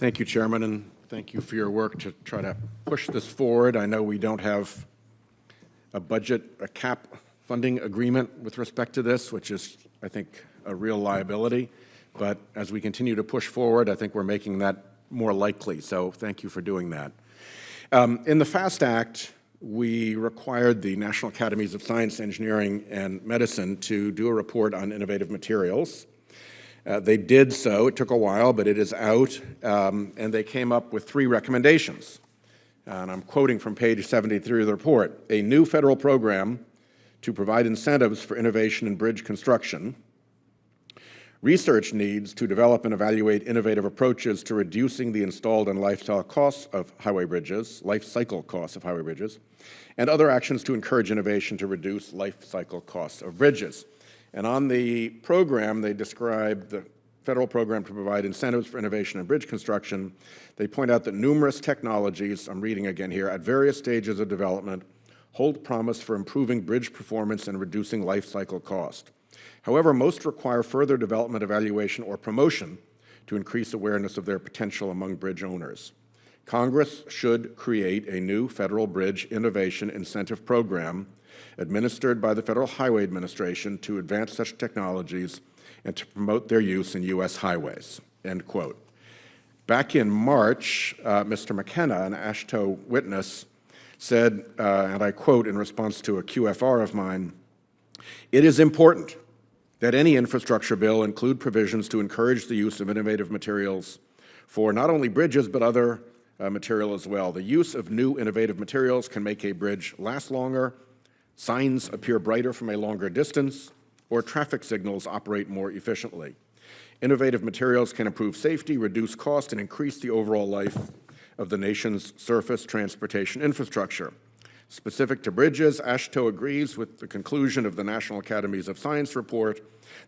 Thank you, Chairman, and thank you for your work to try to push this forward. I know we don't have a cap funding agreement with respect to this, which is, I think, a real liability. But as we continue to push forward, I think we're making that more likely. So thank you for doing that. In the FAST Act, we required the National Academies of Science, Engineering, and Medicine to do a report on innovative materials. They did so. It took a while, but it is out, and they came up with 3 recommendations. And I'm quoting from page 73 of the report: a new federal program to provide incentives for innovation in bridge construction, research needs to develop and evaluate innovative approaches to reducing the installed and lifecycle costs of highway bridges, and other actions to encourage innovation to reduce life cycle costs of bridges. And on the program, they describe the federal program to provide incentives for innovation in bridge construction. They point out that numerous technologies, I'm reading again here, at various stages of development hold promise for improving bridge performance and reducing life cycle cost. However, most require further development, evaluation, or promotion to increase awareness of their potential among bridge owners. Congress should create a new federal bridge innovation incentive program administered by the Federal Highway Administration to advance such technologies and to promote their use in U.S. highways, end quote. Back in March, Mr. McKenna, an AASHTO witness, said, and I quote in response to a QFR of mine, "It is important that any infrastructure bill include provisions to encourage the use of innovative materials for not only bridges but other material as well. The use of new innovative materials can make a bridge last longer, signs appear brighter from a longer distance, or traffic signals operate more efficiently. Innovative materials can improve safety, reduce cost, and increase the overall life of the nation's surface transportation infrastructure. Specific to bridges, AASHTO agrees with the conclusion of the National Academies of Science report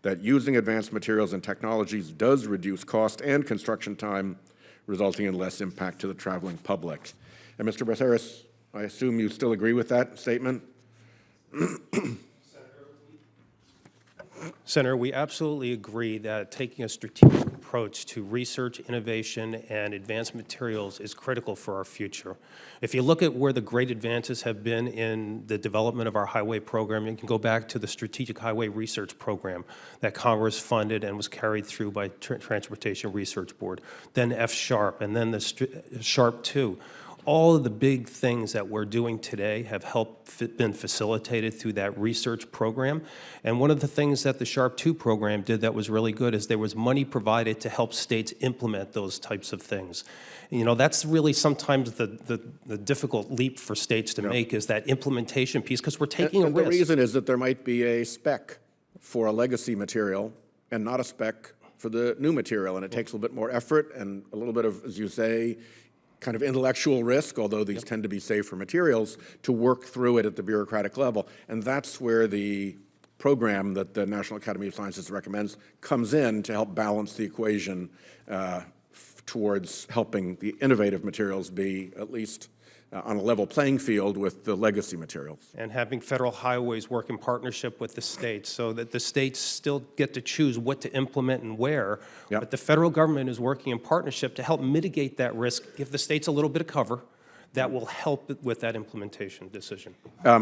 that using advanced materials and technologies does reduce cost and construction time, resulting in less impact to the traveling public." And Mr. Braceras, I assume you still agree with that statement? Senator, we absolutely agree that taking a strategic approach to research, innovation, and advanced materials is critical for our future. If you look at where the great advances have been in the development of our highway program, you can go back to the Strategic Highway Research Program that Congress funded and was carried through by Transportation Research Board, then F-SHARP, and then the SHARP 2. All of the big things that we're doing today have been facilitated through that research program. And one of the things that the SHARP 2 program did that was really good is there was money provided to help states implement those types of things. You know, that's really sometimes the difficult leap for states to make, is that implementation piece, because we're taking a risk. The reason is that there might be a spec for a legacy material and not a spec for the new material, and it takes a little bit more effort and a little bit of, as you say, kind of intellectual risk, although these tend to be safer materials, to work through it at the bureaucratic level. And that's where the program that the National Academy of Sciences recommends comes in to help balance the equation towards helping the innovative materials be at least on a level playing field with the legacy materials. And having federal highways work in partnership with the states so that the states still get to choose what to implement and where, but the federal government is working in partnership to help mitigate that risk, give the states a little bit of cover that will help with that implementation decision.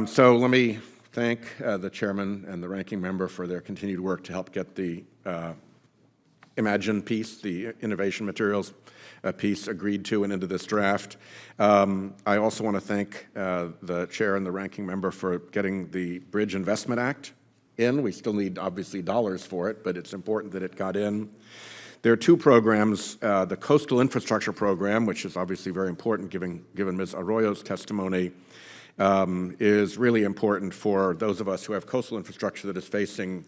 So let me thank the chairman and the ranking member for their continued work to help get the Imagine piece, the innovation materials piece, agreed to and into this draft. I also want to thank the chair and the ranking member for getting the Bridge Investment Act in. We still need, obviously, dollars for it, but it's important that it got in. There are 2 programs. The Coastal Infrastructure Program, which is obviously very important given Ms. Arroyo's testimony, is really important for those of us who have coastal infrastructure that is facing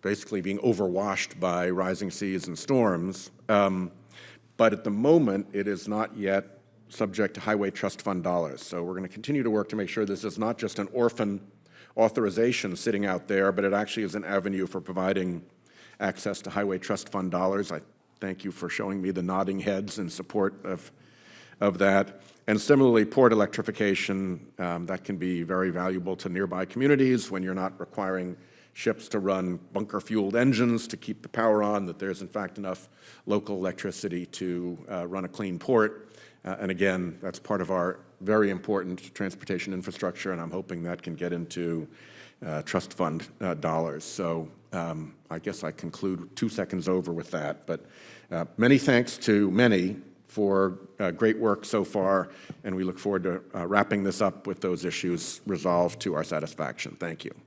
basically being overwashed by rising seas and storms. But at the moment, it is not yet subject to Highway Trust Fund dollars. So we're going to continue to work to make sure this is not just an orphan authorization sitting out there, but it actually is an avenue for providing access to Highway Trust Fund dollars. I thank you for showing me the nodding heads in support of that. And similarly, port electrification, that can be very valuable to nearby communities when you're not requiring ships to run bunker-fueled engines to keep the power on, that there's in fact enough local electricity to run a clean port. And again, that's part of our very important transportation infrastructure, and I'm hoping that can get into trust fund dollars. So I guess I conclude 2 seconds over with that. But many thanks to many for great work so far, and we look forward to wrapping this up with those issues resolved to our satisfaction. Thank you.